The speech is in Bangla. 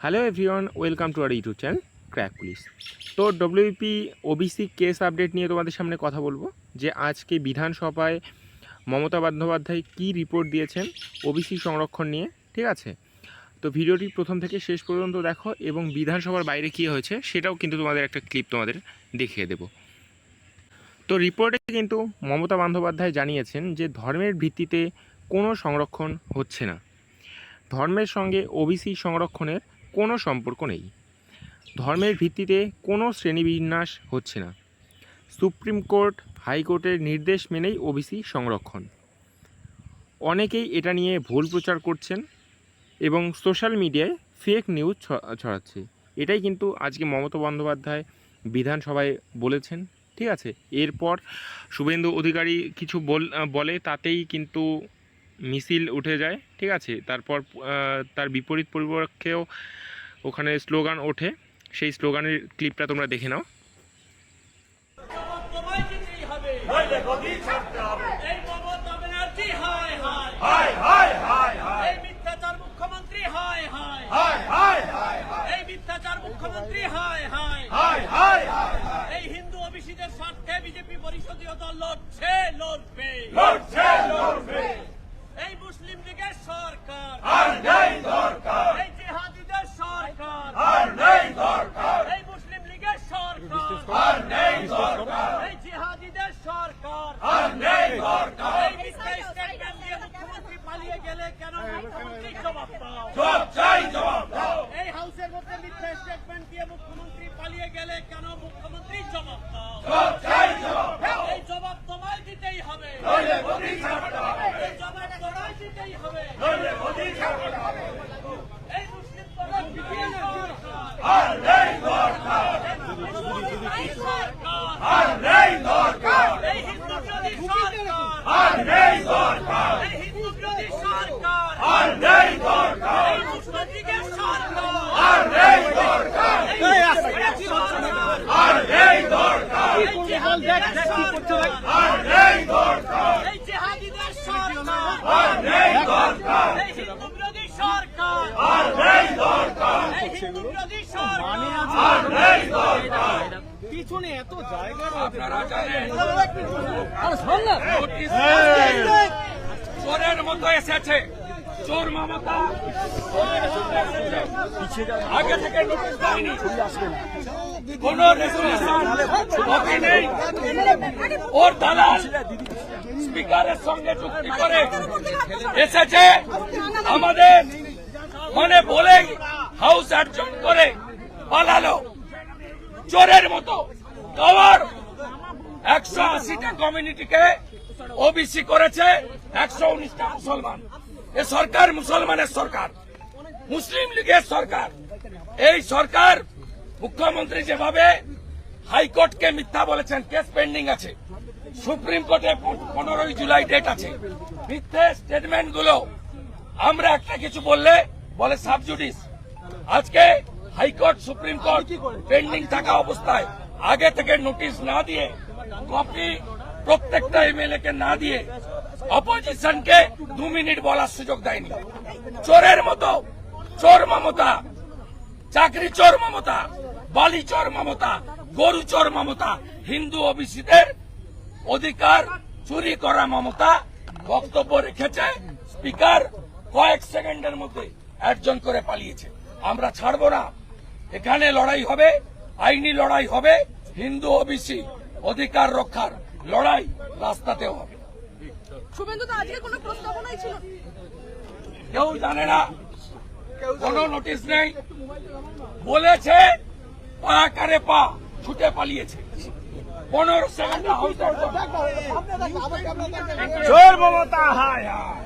Hello everyone, welcome to our YouTube channel crack police. তো ডব্লিউপি ওবিসি কেস আপডেট নিয়ে তোমাদের সামনে কথা বলবো যে আজকে বিধানসভায় মমতা বন্দ্যোপাধ্যায় কী রিপোর্ট দিয়েছেন ওবিসি সংরক্ষণ নিয়ে, ঠিক আছে? তো ভিডিওটি প্রথম থেকে শেষ পর্যন্ত দেখো এবং বিধানসভার বাইরে কী হয়েছে সেটাও কিন্তু তোমাদের একটা ক্লিপ তোমাদের দেখিয়ে দেব। তো রিপোর্টে কিন্তু মমতা বন্দ্যোপাধ্যায় জানিয়েছেন যে ধর্মের ভিত্তিতে কোনো সংরক্ষণ হচ্ছে না, ধর্মের সঙ্গে ওবিসি সংরক্ষণের কোনো সম্পর্ক নেই, ধর্মের ভিত্তিতে কোনো শ্রেণীবিন্যাস হচ্ছে না, সুপ্রিম কোর্ট হাইকোর্টের নির্দেশ মেনেই ওবিসি সংরক্ষণ। অনেকেই এটা নিয়ে ভুল প্রচার করছেন এবং সোশ্যাল মিডিয়ায় ফেক নিউজ ছড়াচ্ছে। এটাই কিন্তু আজকে মমতা বন্দ্যোপাধ্যায় বিধানসভায় বলেছেন, ঠিক আছে? এরপর শুভেন্দু অধিকারী কিছু বলে তাতেই কিন্তু মিছিল উঠে যায়, ঠিক আছে? তারপর তার বিপরীত পরিপক্ষেও ওখানে স্লোগান ওঠে, সেই স্লোগানের ক্লিপটা তোমরা দেখে নাও। হিন্দু ওবিসিদের স্বার্থে বিজেপি পরিষদীয় দল লড়বে। এই মুসলিম লীগের সরকার আর নেই দরকার, এই জিহাদিদের সরকার আর নেই দরকার, এই মুসলিম লীগের সরকার আর নেই দরকার, এই জিহাদিদের সরকার আর নেই দরকার। এই মিথ্যা স্টেটমেন্ট দিয়ে মুখ্যমন্ত্রী পালিয়ে গেলে কেন মুখ্যমন্ত্রী জবাব দাও, জবাব দাও। এই হাউসের মধ্যে মিথ্যা স্টেটমেন্ট দিয়ে মুখ্যমন্ত্রী পালিয়ে গেলে কেন মুখ্যমন্ত্রী জবাব দাও, জবাব দাও। এই জবাব তোমায় দিতেই হবে, নইলে মোদি ছাড়তে হবে। এই জবাব তোমায় দিতেই হবে, নইলে মোদি ছাড়তে হবে। এই মুসলিম পরিষদীয় সরকার আর নেই দরকার, এই সরকার আর নেই দরকার, এই হিন্দু বিরোধী সরকার আর নেই দরকার, এই হিন্দু বিরোধী সরকার আর নেই দরকার, এই মুসলিম লীগের সরকার আর নেই দরকার, এই সরকার আর নেই দরকার, এই জিহাদিদের সরকার আর নেই দরকার, এই জিহাদিদের সরকার আর নেই দরকার, এই হিন্দু বিরোধী সরকার আর নেই দরকার, এই হিন্দু বিরোধী সরকার আর নেই দরকার। পিছনে এত জায়গা আপনারা জানেন, চোরের মতো এসেছে, চোর মমতা আগে থেকে নোটিশ দেয়নি, কোন রেজুলেশন কপি নেই, ওর দালাল স্পিকারের সঙ্গে চুক্তি করে এসেছে, আমাদের মানে বলে হাউস অ্যাডজন করে পালালো চোরের মতো। কভার 180টা কমিউনিটিকে ওবিসি করেছে, 119টা মুসলমান। এ সরকার মুসলমানের সরকার, মুসলিম লীগের সরকার। এই সরকার মুখ্যমন্ত্রী যেভাবে হাইকোর্টকে মিথ্যা বলেছেন, কেস পেন্ডিং আছে, সুপ্রিম কোর্টে 15 জুলাই ডেট আছে, মিথ্যে স্টেটমেন্ট গুলো আমরা একটা কিছু বললে বলে সাবজুডিস। আজকে হাইকোর্ট সুপ্রিম কোর্ট পেন্ডিং থাকা অবস্থায় আগে থেকে নোটিশ না দিয়ে, কপি প্রত্যেকটা এমএলএ কে না দিয়ে, অপোজিশনকে 2 মিনিট বলার সুযোগ দেয়নি। চোরের মতো চোর মমতা, চাকরি চোর মমতা, বালি চোর মমতা, গরু চোর মমতা, হিন্দু ওবিসিদের অধিকার চুরি করা মমতা বক্তব্য রেখেছে। স্পিকার কয়েক সেকেন্ডের মধ্যে অ্যাডজন করে পালিয়েছে। আমরা ছাড়বো না, এখানে লড়াই হবে, আইনি লড়াই হবে, হিন্দু ওবিসি অধিকার রক্ষার লড়াই রাস্তাতেও হবে। শুভেন্দু তো আজকে কোনো প্রস্তাবনাই ছিল, কেউ জানে না, কোনো নোটিশ নেই, বলেছে পা কারে পা, ছুটে পালিয়েছে। 15 সেকেন্ড হাউস চোর মমতা হায় হায়।